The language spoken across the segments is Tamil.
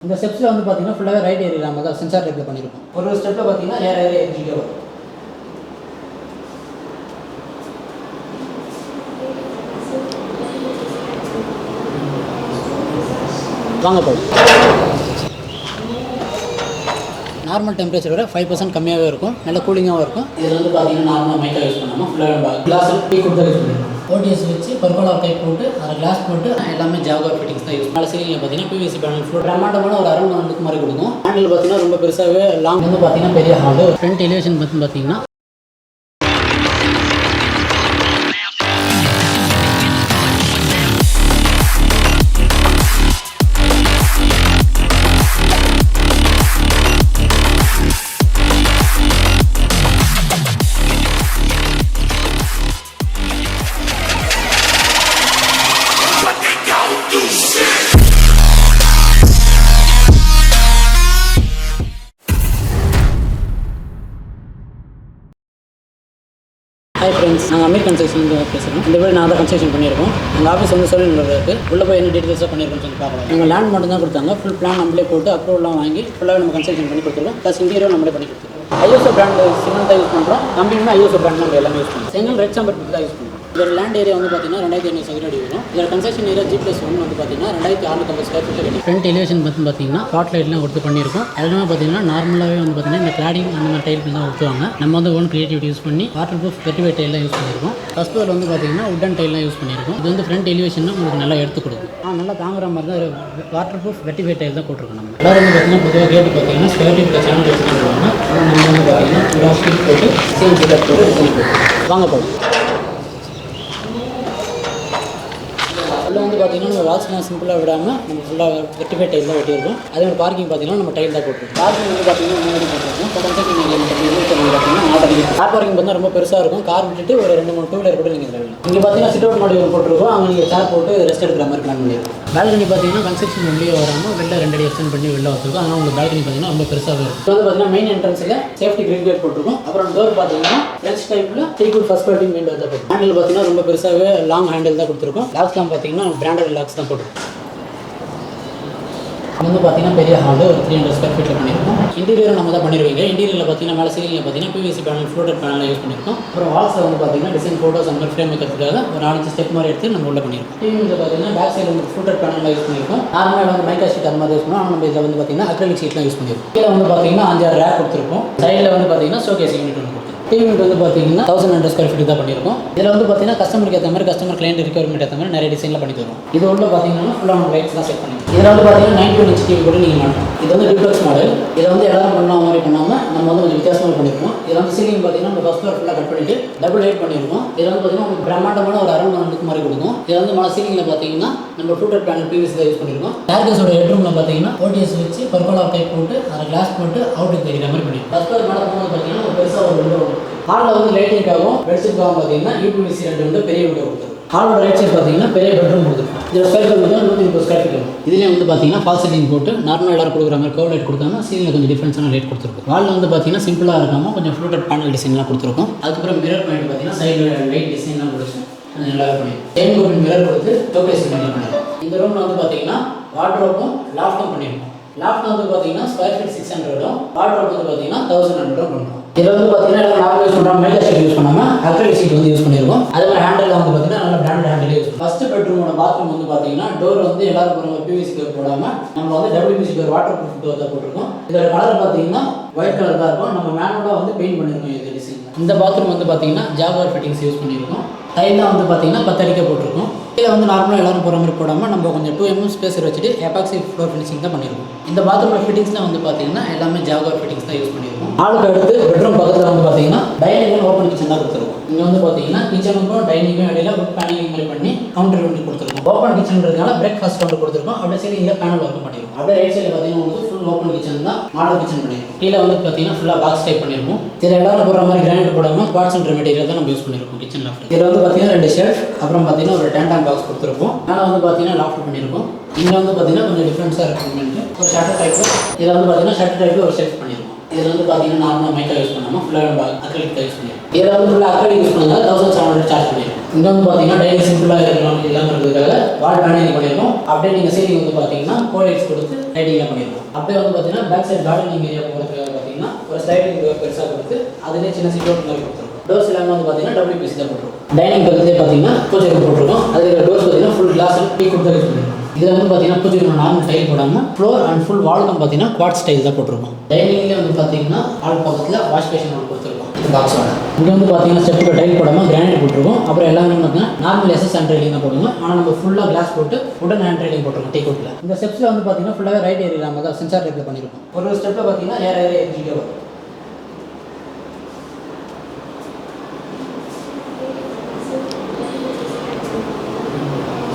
இந்த ஸ்டெப்ஸில் வந்து பார்த்தீங்கன்னா ஃபுல்லாகவே ரைட் ஏரியா நம்ம தான் சென்சார் டைப்பில் பண்ணியிருக்கோம். ஒரு ஸ்டெப்பில் பார்த்தீங்கன்னா ஏற ஏறிக்கிட்டே வரும். வாங்க போய் நார்மல் டெம்பரேச்சரோட 5% கம்மியாகவே இருக்கும், நல்ல கூலிங்காகவும் இருக்கும். இதில் வந்து பார்த்தீங்கன்னா நார்மலாக மைக்காக யூஸ் பண்ணாமல் ஃபுல்லாக கிளாஸ் டீ கொடுத்து யூஸ் பண்ணிருக்கோம். ஓடிஎஸ் வச்சு பர்கோலா டைப் போட்டு அதில் கிளாஸ் போட்டு எல்லாமே ஜாகுவார் ஃபிட்டிங்ஸ் தான் யூஸ். மேலே சீலிங்கில் பார்த்தீங்கன்னா பிவிசி பேனல் ஃபுல் பிரம்மாண்டமான ஒரு அரௌண்ட் வந்து மாதிரி கொடுக்கும். ஹேண்டில் பார்த்தீங்கன்னா ரொம்ப பெருசாகவே லாங் வந்து பார்த்தீங்கன்னா பெரிய ஹாண்டு. ஃப்ரண்ட் எலிவேஷன் பார்த்தீங்கன்னா ஹாய் ஃப்ரெண்ட்ஸ், நாங்கள் அமீர் கன்ஸ்ட்ரக்ஷன் பேசுகிறோம். இந்த வீடு நான் தான் கன்ஸ்ட்ரக்ஷன் பண்ணியிருக்கோம். எங்கள் ஆஃபீஸ் வந்து சொல்லிட்டு இருக்குது. உள்ளே போய் என்ன டீட்டெயில்ஸாக பண்ணியிருக்கோம்னு சொல்லி பார்க்கலாம். எங்கள் லேண்ட் மட்டும் தான் கொடுத்தாங்க. ஃபுல் பிளான் நம்மளே போட்டு அப்ரூவல்லாம் வாங்கி ஃபுல்லாக நம்ம கன்ஸ்ட்ரக்ஷன் பண்ணி கொடுத்துருவோம். ப்ளஸ் இன்டீரியரும் நம்மளே பண்ணி கொடுத்துருவோம். ஐஎஸ்ஓ பிராண்ட் சிமெண்ட் தான் யூஸ் பண்ணுறோம். கம்பெனினா ஐஎஸ்ஓ பிராண்ட் நம்ம எல்லாமே யூஸ் பண்ணுறோம். செங்கல் ரெட் சாம்பர் தான் யூஸ் பண்ணுறோம். இதோட லேண்ட் ஏரியா வந்து பார்த்தீங்கன்னா 2500 சதுர அடி வரும். இதோட கன்ஸ்ட்ரக்ஷன் ஏரியா G+1 வந்து பார்த்தீங்கன்னா 2650 ஸ்கொயர் ஃபீட் இருக்குது. ஃப்ரண்ட் எலிவேஷன் பார்த்தீங்கன்னா ஸ்பாட் லைட்லாம் கொடுத்து பண்ணியிருக்கோம். எல்லாமே பார்த்தீங்கன்னா நார்மலாகவே வந்து பார்த்தீங்கன்னா இந்த கிளாடிங் அந்த மாதிரி டைல்ஸ் தான் ஊற்றுவாங்க. நம்ம வந்து ஓன் கிரியேட்டிவிட்டி யூஸ் பண்ணி வாட்டர் ப்ரூஃப் வெட்டிஃபை டைல்லாம் யூஸ் பண்ணியிருக்கோம். ஃபர்ஸ்ட் ஃப்ளோர் வந்து பார்த்தீங்கன்னா உட்டன் டைல்லாம் யூஸ் பண்ணியிருக்கோம். இது வந்து ஃப்ரண்ட் எலிவேஷன் உங்களுக்கு நல்லா எடுத்து கொடுக்கும். நல்லா தாங்குற மாதிரி தான் வாட்டர் ப்ரூஃப் வெட்டிஃபை டைல் தான் போட்டிருக்கோம். நம்ம எல்லாரும் வந்து பார்த்தீங்கன்னா பொதுவாக கேட்டு பார்த்தீங்கன்னா ஸ்கொயர் ஃபீட் சேனல் யூஸ் பண்ணுவாங்க. நம்ம வந்து பார்த்தீங்கன்னா ஸ்டீல் போட்டு சிஎன்சி கட் போட்டு வாங்க போகும். ஃபுல்லாக வந்து பார்த்தீங்கன்னா நம்ம வாட்ச்லாம் சிம்பிளாக விடாமல் நம்ம ஃபுல்லாக வெட்டிஃபை டைல் தான் வெட்டியிருக்கோம். அதே மாதிரி பார்க்கிங் பார்த்தீங்கன்னா நம்ம டைல் தான் போட்டுருக்கோம். பார்க்கிங் வந்து பார்த்தீங்கன்னா முன்னாடி போட்டுருக்கோம். இப்போ கன்ஸ்ட்ரக்ஷன் ஏரியா பார்த்தீங்கன்னா ஆர்டர் கார் பார்க்கிங் பார்த்தா ரொம்ப பெருசாக இருக்கும். கார் விட்டுட்டு ஒரு 2-3 டூ வீலர் கூட நீங்கள் தரலாம். இங்கே பார்த்தீங்கன்னா சிட் அவுட் மாடியூல் போட்டுருக்கோம். அங்கே நீங்கள் சேர் போட்டு ரெஸ்ட் எடுக்கிற மாதிரி பிளான் பண்ணியிருக்கோம். பால்கனி பார்த்தீங்கன்னா கன்ஸ்ட்ரக்ஷன் வெளியே வராமல் வெளில 2 அடி எக்ஸ்டெண்ட் பண்ணி வெளில வச்சிருக்கோம். ஆனால் உங்களுக்கு பால்கனி பார்த்தீங்கன்னா ரொம்ப பெருசாக இருக்கும். இப்போ வந்து பார்த்தீங்கன்னா மெயின் என்ட்ரன்ஸில் சேஃப்டி கிரில் கேட் போட்டிருக்கோம். அப்புறம் டோர் பார்த்தீங்கன்னா ஃப்ரெஞ்ச் டைப்பில் டீக்குட் ஃபர்ஸ்ட் குவாலிட்டி விண்டோ தான் போட்டுருக்கோம். ஹேண்டில் பார்த்தீங்கன்னா ரொம்ப பெருசாகவே லாங் ஹேண்டில் தான் கொடுத்துருக்கோம். லாக்ஸ்லாம் பார்த்தீங்கன்னா பிராண்டட் லாக்ஸ் தான் போட்டுருக்கோம். வந்து பார்த்தீங்கன்னா பெரிய ஹால் ஒரு 300 ஸ்கொயர் ஃபீட்டில் பண்ணியிருக்கோம். இன்டீரியர் நம்ம தான் பண்ணிருவீங்க. இன்டீரியரில் பார்த்தீங்கன்னா மேலே சீலிங்கில் பார்த்தீங்கன்னா PVC panel floated panel use பண்ணியிருக்கோம். அப்புறம் வால்ஸில் வந்து பார்த்தீங்கன்னா டிசைன் ஃபோட்டோஸ் அந்த மாதிரி ஃப்ரேம் வைக்கிறதுக்காக ஒரு 4 ஸ்டெப் மாதிரி எடுத்து நம்ம உள்ள பண்ணியிருக்கோம். டிவியில் பார்த்தீங்கன்னா பேக் சைடு வந்து ஃப்ளோட்டட் பேனல் யூஸ் பண்ணியிருக்கோம். நார்மலாக வந்து மைக்கா ஷீட் அந்த மாதிரி யூஸ் பண்ணுவோம். ஆனால் நம்ம இதில் வந்து பார்த்தீங்கன்னா அக்ரிலிக் ஷீட்லாம் யூஸ் பண்ணியிருக்கோம். கீழே வந்து பார்த்தீங்கன்னா 5-6 ரேக் கொடுத்துருக்கோம். சைடில் வந்து பார்த்தீங்கன்னா ஷோகேஸ் யூனிட் ஒன்று கொடுத்துருக்கோம். டிவி வந்து பார்த்தீங்கன்னா 1100 ஸ்கொயர் ஃபீட் தான் பண்ணியிருக்கோம். இதில் வந்து பார்த்தீங்கன்னா கஸ்டமருக்கு ஏற்ற மாதிரி கஸ்டமர் கிளைண்ட் ரிக்வயர்மெண்ட் ஏற்ற மாதிரி நிறைய டிசைனில் பண்ணி தருவோம். இது உள்ள பார்த்தீங்கன்னா ஃபுல்லாக லைட்ஸ் தான் செட் பண்ணிருக்கோம். இதில் வந்து பார்த்தீங்கன்னா 91 இன்ச் டிவி கூட நீங்கள் மாட்டோம். இது வந்து டியூப்ளெக்ஸ் மாடல். இதை வந்து எல்லாரும் பண்ண மாதிரி பண்ணாமல் நம்ம வந்து கொஞ்சம் வித்தியாசமாக பண்ணியிருக்கோம். இதில் வந்து சீலிங் பார்த்தீங்கன்னா நம்ம ஃபர்ஸ்ட் ஃப்ளோர் ஃபுல்லாக கட் பண்ணிட்டு டபுள் ஹைட் பண்ணியிருக்கோம். இதில் வந்து பார்த்தீங்கன்னா உங்களுக்கு பிரம்மாண்டமான ஒரு அரௌண்ட் வந்து மாதிரி கொடுக்கும். இதில் வந்து மழை சீலிங்கில் பார்த்தீங்கன்னா நம்ம ஃப்ளூட்டட் பேனல் பிவிசி தான் யூஸ் பண்ணியிருக்கோம். ஏர்கேஸோட ஹெட்ரூமில் பார்த்தீங்கன்னா ஓடிஎஸ் வச்சு பர்கோலா டைப் போட்டு அதில் கிளாஸ் போட்டு அவுட்டுக்கு தெரிகிற மாதிரி பண்ணியிருக்கோம். ஃபர்ஸ்ட் ஃப்ளோர் மேலே போகும்போது பார்த்தீங்கன்னா ஒரு பெருசாக ஒரு விண்டோ ஹாலில் வந்து லைட்டிங்காகவும் பெட்ஷீட்காகவும் பார்த்தீங்கன்னா யூபிவிசி 2 வந்து பெரிய விண்டோ கொடுத்துருக்கோம். ஹாலோட ரைட் சைடு பார்த்தீங்கன்னா பெரிய பெட்ரூம் கொடுத்துருக்கோம். இதில் ஸ்கொயர் ஃபீட் வந்து 130 ஸ்கொயர் ஃபீட் வரும். இதுலேயே வந்து பார்த்தீங்கன்னா ஃபால் சீலிங் போட்டு நார்மல் எல்லாரும் கொடுக்குற மாதிரி கர்வ் லைட் கொடுக்காம சீலிங்கில் கொஞ்சம் டிஃப்ரென்ஸான லைட் கொடுத்துருக்கோம். வாலில் வந்து பார்த்தீங்கன்னா சிம்பிளாக இருக்காமல் கொஞ்சம் ஃப்ளூட்டட் பேனல் டிசைன்லாம் கொடுத்துருக்கோம். அதுக்கப்புறம் மிரர் பாயிண்ட் பார்த்தீங்கன்னா சைடில் லைட் டிசைன்லாம் கொடுத்து கொஞ்சம் நல்லா பண்ணியிருக்கோம். செயின் கோபின் மிரர் கொடுத்து ஷோகேஸ் பண்ணியிருக்கோம். இந்த ரூமில் வந்து பார்த்தீங்கன்னா வார்ட்ரோப்பும் லாஃப்டும் பண்ணியிருக்கோம். லாஃப்ட் வந்து பார்த்தீங்கன்னா ஸ்கொயர் ஃபீட் 600 வார்ட்ரோப் வந்து பார்த்தீங்கன்னா 1100 பண்ணுறோம். இதில் வந்து பார்த்தீங்கன்னா நார்மல் யூஸ் பண்ணுறோம். மைக்கா ஷீட் யூஸ் பண்ணாமல் அக்ரிலிக் ஷீட் வந்து யூஸ் பண்ணியிருக்கோம். அதே மாதிரி ஹேண்டில் வந்து பார்த்தீங்கன்னா நல்ல பிராண்டட் ஹேண்டில் யூஸ் பண்ணுவோம். ஃபர்ஸ்ட் பெட்ரூமோட பாத்ரூம் வந்து பார்த்தீங்கன்னா டோர் வந்து எல்லாரும் போகிற பிவிசி டோர் போடாமல் நம்ம வந்து WPC door water proof door தான் போட்டிருக்கோம். இதோட கலர் பார்த்தீங்கன்னா ஒயிட் கலர் தான் இருக்கும். நம்ம மேனுவலாக வந்து பெயிண்ட் பண்ணியிருக்கோம் இது டிசைன். இந்த பாத்ரூம் வந்து பார்த்தீங்கன்னா ஜாகுவார் ஃபிட்டிங்ஸ் யூஸ் பண்ணியிருக்கோம். டைல்லாம் வந்து பார்த்தீங்கன்னா 10 அடிக்க போட்டிருக்கோம். கீழே வந்து நார்மலாக எல்லாரும் போகிற மாதிரி போடாமல் நம்ம கொஞ்சம் 2 mm ஸ்பேஸர் வச்சுட்டு எபாக்சி ஃப்ளோர் ஃபினிஷிங் தான் பண்ணியிருக்கோம். இந்த பாத்ரூமில் ஃபிட்டிங்ஸ்லாம் வந்து பார்த்தீங்கன்னா எல்லாமே ஜாகுவார் ஃபிட்டிங்ஸ் தான் யூஸ் பண்ணியிருக்கோம். ஆளுக்கு அடுத்து பெட்ரூம் பக்கத்தில் வந்து பார்த்தீங்கன்னா டைனிங் ஓப்பன் கிச்சன் தான் கொடுத்துருக்கோம். இங்கே வந்து பார்த்தீங்கன்னா கிச்சனுக்கும் டைனிங்கும் இடையில ஒரு பேனிங் மாதிரி பண்ணி கவுண்டர் வந்து கொடுத்துருக்கோம். ஓப்பன் கிச்சன்றதுனால பிரேக்ஃபாஸ்ட் கவுண்டர் கொடுத்துருக்கோம். அப்படியே சரி இங்கே பேனல் ஒர்க் பண்ணியிருக்கோம். அப்படியே ரைட் சைடில் பார்த்தீங்கன்னா உங்களுக்கு ஃபுல் ஓப்பன் கிச்சன் தான் மாடல் கிச்சன் பண்ணியிருக்கோம். கீழே வந்து பார்த்தீங்கன்னா ஃபுல்லாக பாக்ஸ் டைப் பண்ணியிருக்கோம். இதில் எல்லாரும் போடுற மாதிரி கிரானைட் போடாமல் குவார்ட்ஸ் அண்ட் மெட்டீரியல் தான் நம்ம யூஸ் பண்ணியிருக்கோம் கிச்சன் லாஃப்ட். இதில் வந்து பார்த்தீங்கன்னா 2 ஷெல்ஃப் அப்புறம் பார்த்தீங்கன்னா ஒரு டேண்டான் பாக்ஸ் கொடுத்துருக்கோம். மேலே வந்து பார்த்தீங்கன்னா லாஃப்ட் பண்ணியிருக்கோம். இங்கே வந்து பார்த்தீங்கன்னா கொஞ்சம் டிஃப்ரென்ஸாக இருக்கும். ஒரு ஷட்டர் டைப்பு இதில் வந்து பார்த்தீங்கன்னா ஷட்டர் டைப்பில் ஒரு ஷெல்ஃப் பண்ணியிருக்கோம். இதில் வந்து பார்த்தீங்கன்னா நார்மலாக மைக்கா யூஸ் பண்ணாமல் ஃபுல்லாக அக்ரிலிக் தான் யூஸ் பண்ணியிருக்கோம். இதில் வந்து ஃபுல்லாக அக்ரிலிக் யூஸ் பண்ணால் 1700 சார்ஜ் பண்ணியிருக்கோம். இங்கே வந்து பார்த்தீங்கன்னா டைனிங் சிம்பிளாக இருக்கலாம் இல்லாமல் இருக்கிறதுக்காக வால் பேனலிங் பண்ணியிருக்கோம். அப்படியே நீங்கள் சீலிங் வந்து பார்த்தீங்கன்னா கோலைட்ஸ் கொடுத்து லைட்டிங்லாம் பண்ணியிருக்கோம். அப்படியே வந்து பார்த்தீங்கன்னா பேக் சைட் கார்டனிங் ஏரியா போகிறதுக்காக பார்த்தீங்கன்னா ஒரு ஸ்லைடிங் பெருசாக கொடுத்து அதிலே சின்ன சீட் மாதிரி கொடுத்துருக்கோம். டோர்ஸ் எல்லாமே வந்து பார்த்தீங்கன்னா WPC தான் போட்டிருக்கோம். டைனிங் பக்கத்துலேயே பார்த்தீங்கன்னா பூஜை ரூம் போட்டிருக்கோம். அதில் டோர்ஸ் பார்த்தீங்கன்னா ஃபுல் கிளாஸ் டீ கொடுத்து யூஸ் பண்ணியிருக்கோம். இதில் வந்து பார்த்தீங்கன்னா பூஜை ரூம் நார்மல் டைல் போடாமல் ஃப்ளோர் அண்ட் ஃபுல் வால்கம் பார்த்தீங்கன்னா குவாட் ஸ்டைல் தான் போட்டிருக்கோம். டைனிங்லேயே வந்து பார்த்தீங்கன்னா ஆல் பக்கத்தில் வாஷ் பேஷன் ஒன்று கொடுத்துருக்கோம். இது பாக்ஸோட இங்கே வந்து பார்த்தீங்கன்னா ஸ்டெப்பில் டைல் போடாமல் கிரானைட் போட்டிருக்கோம். அப்புறம் எல்லாமே பார்த்தீங்கன்னா நார்மல் SS ஹேண்ட் ரைலிங் தான் போடுவோம். ஆனால் நம்ம ஃபுல்லாக கிளாஸ் போட்டு உடன் ஹேண்ட் ரைலிங் போட்டிருக்கோம் டீ கோட்டில். இந்த ஸ்டெப்ஸில் வந்து பார்த்தீங்கன்னா ஃபுல்லாகவே ரைட் ஏரியா நம்ம தான் சென்சார் டைப்பில் பண்ணியிருக்கோம். ஒரு ஸ்டெப்பில் பார்த்தீங்கன்னா ஏர் ஏரியா வரும்.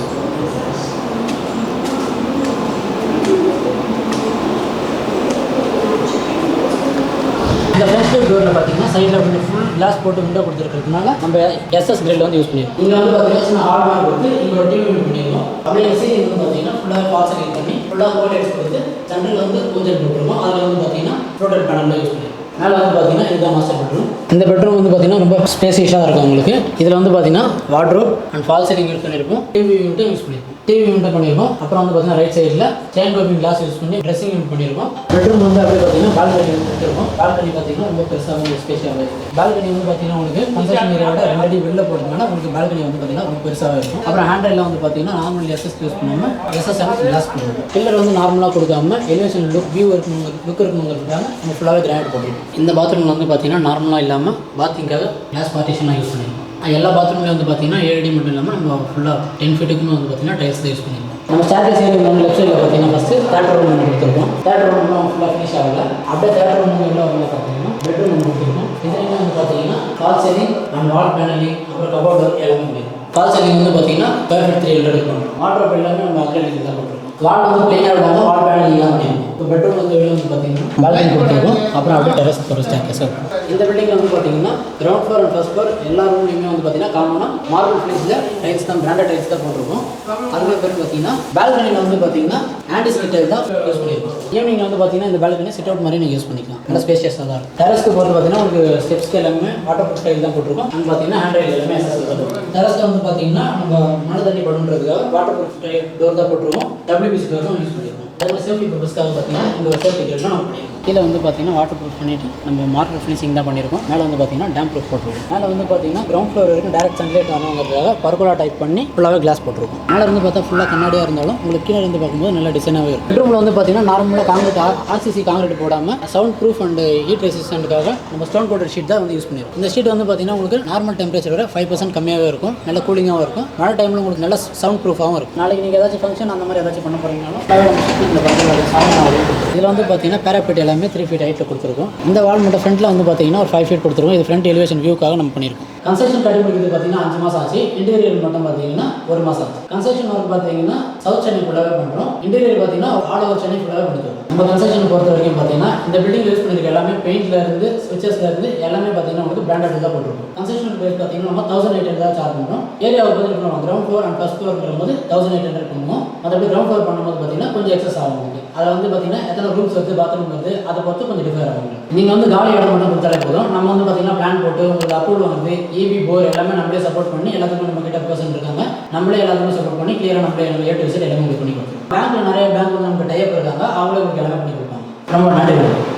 இந்த ஃப்ரண்ட் டோரில் பார்த்தீங்கன்னா சைடில் வந்து ஃபுல் கிளாஸ் போட்டு விண்டோ கொடுத்துருக்கிறதுனால நம்ம SS கிரில் வந்து யூஸ் பண்ணியிருக்கோம். இங்கே வந்து பார்த்தீங்கன்னா சின்ன ஹால் மாதிரி கொடுத்து இங்கே ஒரு டிவி யூஸ் பண்ணியிருக்கோம். அப்படியே சீலிங் வந்து பார்த்தீங்கன்னா ஃபுல்லாக ஃபால் சீலிங் பண்ணி ஃபுல்லாக கோலைட்ஸ் கொடுத்து சென்டரில் வந்து ஊஞ்சல் போட்டுருக்கோம். அதில் வந்து பார்த்தீங்கன்னா ஃப்ளோட்டட் பேனல் யூஸ் பண்ணியிருக்கோம். மேலே வந்து பார்த்தீங்கன்னா இதுதான் மாஸ்டர் பெட்ரூம். இந்த பெட்ரூம் வந்து பார்த்தீங்கன்னா ரொம்ப ஸ்பேசியஸாக இருக்கும் உங்களுக்கு. இதில் வந்து பார்த்தீங்கன்னா wardrobe and fall ceiling use பண்ணியிருக்கோம். டிவி யூனிட்டும் யூஸ் பண்ணியிருக்கோம். டிவி யூனிட் பண்ணியிருக்கோம். அப்புறம் வந்து பார்த்தீங்கன்னா ரைட் சைடில் செயின் கோப்பிங் கிளாஸ் யூஸ் பண்ணி ட்ரெஸ்ஸிங் யூனிட் பண்ணியிருக்கோம். பெட்ரூம் வந்து அப்படியே பார்த்தீங்கன்னா பால்கனி கொடுத்துருக்கோம். பால்கனி பார்த்தீங்கன்னா ரொம்ப பெருசாக வந்து ஸ்பேஷியாக இருக்குது. பால்கனி வந்து பார்த்தீங்கன்னா உங்களுக்கு கன்ஸ்ட்ரக்ஷன் ஏரியாவோட 2 அடி வெளில போட்டதுனால உங்களுக்கு பால்கனி வந்து பார்த்தீங்கன்னா ரொம்ப பெருசாக இருக்கும். அப்புறம் ஹேண்ட்ரைலில் வந்து பார்த்தீங்கன்னா நார்மல் SS யூஸ் பண்ணாமல் SSM கிளாஸ் பண்ணுவோம். பில்லர் வந்து நார்மலாக கொடுக்காம எலிவேஷன் வியூ இருக்கணுங்கிறதுக்காக நம்ம ஃபுல்லாகவே கிரானைட் போட்டுருக்கோம். இந்த பாத்ரூமில் வந்து பார்த்தீங்கன்னா நார்மலாக இல்லாமல் பாத்திங்காக கிளாஸ் பார்ட்டிஷனாக யூஸ் பண்ணியிருக்கோம். எல்லா பாத்ரூம்லேயும் வந்து பார்த்தீங்கன்னா 7 அடி மட்டும் இல்லாமல் நம்ம ஃபுல்லாக 10 ஃபீட்டுக்குன்னு வந்து பார்த்தீங்கன்னா டைல்ஸ் தான் யூஸ் பண்ணியிருக்கோம். நம்ம ஸ்டார்டர்ஸ் ஏரியா வந்து லெஃப்ட் சைடில் பார்த்தீங்கன்னா ஃபஸ்ட்டு தேட்டர் ரூம் ஒன்று கொடுத்துருக்கோம். தேட்டர் ரூம் ஃபுல்லாக ஃபினிஷ் ஆகல. அப்படியே தேட்டர் ரூம் உள்ள வந்து பார்த்தீங்கன்னா பெட்ரூம் ஒன்று கொடுத்துருக்கோம். இதுலேயுமே வந்து பார்த்தீங்கன்னா fall ceiling and wall panelling அப்புறம் கபோர்ட் ஒர்க் எல்லாமே பண்ணியிருக்கோம். ஃபால் சீலிங் வந்து பார்த்தீங்கன்னா பெர்ஃபெக்ட் 300 பண்ணுறோம். வாட்டர் எல்லாமே நம்ம அக்ரிலிக் தான் போட்டுருக்கோம். வால் வந்து பிளெயினாக விடாமல் வால் பேனலிங் தான் பண்ணியிருக்கோம். இப்போ பெட்ரூம் வந்து வெளியே வந்து பார்த்தீங்கன்னா பால்கனி கொடுத்துருக்கோம். அப்புறம் அப்படியே டெரஸ் போகிற ஸ்டேர்கேஸ். இந்த பில்டிங்கில் வந்து பார்த்தீங்கன்னா ground floor and first floor எல்லா ரூம்லையுமே வந்து பார்த்தீங்கன்னா காமனாக மார்பிள் ஃபினிஷில் டைல்ஸ் தான் பிராண்டட் டைல்ஸ் தான் போட்டிருக்கோம். அதுக்கு பேர் பார்த்தீங்கன்னா பால்கனியில் வந்து பார்த்தீங்கன்னா ஆன்டி ஸ்கிட் டைல் தான் யூஸ் பண்ணியிருக்கோம். ஈவினிங்கில் வந்து பார்த்தீங்கன்னா இந்த பால்கனி சிட் அவுட் மாதிரி நீங்கள் யூஸ் பண்ணிக்கலாம். நல்லா ஸ்பேஷியஸாக தான் இருக்கும். டெரஸ்க்கு போகிறது பார்த்தீங்கன்னா உங்களுக்கு ஸ்டெப்ஸ்க்கு எல்லாமே வாட்டர் ப்ரூஃப் டைல் தான் போட்டிருக்கோம். அங்கே பார்த்தீங்கன்னா ஹேண்ட் ரைல் எல்லாமே SS தான் போட்டிருக்கோம். டெரஸில் வந்து பார்த்தீங்கன்னா நம்ம மழை தண்ணி படுன்றதுக்காக வாட்டர் ப்ரூஃப் டைல் டோர் தான் போட்டிருக்கோம். WPC டோர் தான் யூஸ் பண்ணியிருக்கோம். அதில் சேஃப்டி பர்பஸ்க்காக பார்த்தீங்கன்னா இந்த ஒரு சேஃப்டி கிரில் நம்ம பண்ணியிருக்கோம். கீழே வந்து பார்த்தீங்கன்னா வாட்டர் ப்ரூஃப் பண்ணிவிட்டு நம்ம மார்பிள் ஃபினிஷிங் தான் பண்ணியிருக்கோம். மேலே வந்து பார்த்தீங்கன்னா டேம் ப்ரூஃப் போட்டிருக்கோம். மேலே வந்து பார்த்தீங்கன்னா கிரவுண்ட் ஃப்ளோர் வரைக்கும் டேரக்ட் சன்லைட் வரணுங்கிறதுக்காக பர்குலா டைப் பண்ணி ஃபுல்லாகவே கிளாஸ் போட்டிருக்கோம். மேலே இருந்து பார்த்தா ஃபுல்லாக கண்ணாடியாக இருந்தாலும் உங்களுக்கு கீழே இருந்து பார்க்கும்போது நல்ல டிசைனாகவே இருக்கும். பெட்ரூமில் வந்து பார்த்தீங்கன்னா நார்மலாக காங்கிரீட் RCC காங்கிரீட் போடாமல் சவுண்ட் ப்ரூஃப் அண்ட் ஹீட் ரெசிஸ்டன்ட்டுக்காக நம்ம ஸ்டோன் கோட்டட் ஷீட் தான் வந்து யூஸ் பண்ணியிருக்கோம். இந்த ஷீட் வந்து பார்த்தீங்கன்னா உங்களுக்கு நார்மல் டெம்பரேச்சர் விட 5% கம்மியாகவே இருக்கும். நல்ல கூலிங்காகவும் இருக்கும். மழை டைமில் உங்களுக்கு நல்ல சவுண்ட் ப்ரூஃபாகவும் இருக்கும். நாளைக்கு நீங்கள் ஏதாச்சும் ஃபங்க்ஷன் அந்த மாதிரி ஏதாச்சும் பண்ண போகிறீங்கனாலும் இதில் வந்து பார்த்தீங்கன்னா பேராபெட் எல்லாமே 3 ஃபீட் ஹைட்டில் கொடுத்துருக்கோம். இந்த வால் மட்டும் ஃப்ரண்ட்டில் வந்து பார்த்தீங்கன்னா ஒரு 5 ஃபீட் கொடுத்துருக்கோம். இது ஃப்ரண்ட் எலிவேஷன் வியூக்காக நம்ம பண்ணியிருக்கோம். கன்ஸ்ட்ரக்ஷன் கட்டி முடிக்கிறது பார்த்தீங்கன்னா 5 மாதம் ஆச்சு. இன்டீரியர் மட்டும் பார்த்தீங்கன்னா 1 மாதம் ஆச்சு. கன்ஸ்ட்ரக்ஷன் ஒர்க் பார்த்தீங்கன்னா சவுத் சென்னை ஃபுல்லாகவே பண்ணுறோம். இன்டீரியர் பார்த்தீங்கன்னா ஆல் ஓவர் சென்னை ஃபுல்லாகவே பண்ணிக்கிறோம். நம்ம கன்ஸ்ட்ரக்ஷன் பொறுத்த வரைக்கும் பார்த்தீங்கன்னா இந்த பில்டிங் யூஸ் பண்ணிருக்க எல்லாமே பெயிண்ட்ல இருந்து ஸ்விட்சஸ்ல இருந்து எல்லாமே பார்த்தீங்கன்னா உங்களுக்கு பிராண்டட் தான் போட்டுருக்கோம். கன்ஸ்ட்ரக்ஷன் பேர் பார்த்தீங்கன்னா நம்ம 1800 தான் சார்ஜ் பண்ணுறோம். ஏரியாவை பொறுத்து பண்ணுவோம். Ground floor and first floor பண்ணும்போது 1800 பண்ணுவோம். மற்றபடி கிரவுண்ட் ஃப்ளோர் பண்ணும்போது பார்த்தீங்கன்னா கொஞ்சம் எக்ஸஸ் ஆகும். அதில் வந்து பார்த்தீங்கன்னா எத்தனை ரூம்ஸ் வருது பாத்ரூம் வருது அதை பொறுத்து கொஞ்சம் டிஃபர் ஆகும். நீங்கள் வந்து காலி இடம் மட்டும் கொடுத்தாலே போதும். நம்ம வந்து பார்த்தீங்கன்னா பிளான் போட்டு உங்களுக்கு அப்ரூவல் வந்து EB போர் எல்லாமே நம்மளே சப்போர்ட் பண்ணி எல்லாத்துக்கும் நம்ம கிட்ட பர்சன் இருக்காங்க. நம்மளே எல்லாத்துக்கும் சப்போர்ட் பண்ணி கிளியராக நம்மளே A to Z எல்லாமே பண்ணி கொடுத்துருவோம். பேங்க்ல நிறைய பேங்க் வந்து நமக்கு டைப் இருக்காங்க. அவங்களே உங்களுக்கு எல்லாமே பண்ணி கொடுப்பாங்க. ரொம்ப நன்றி.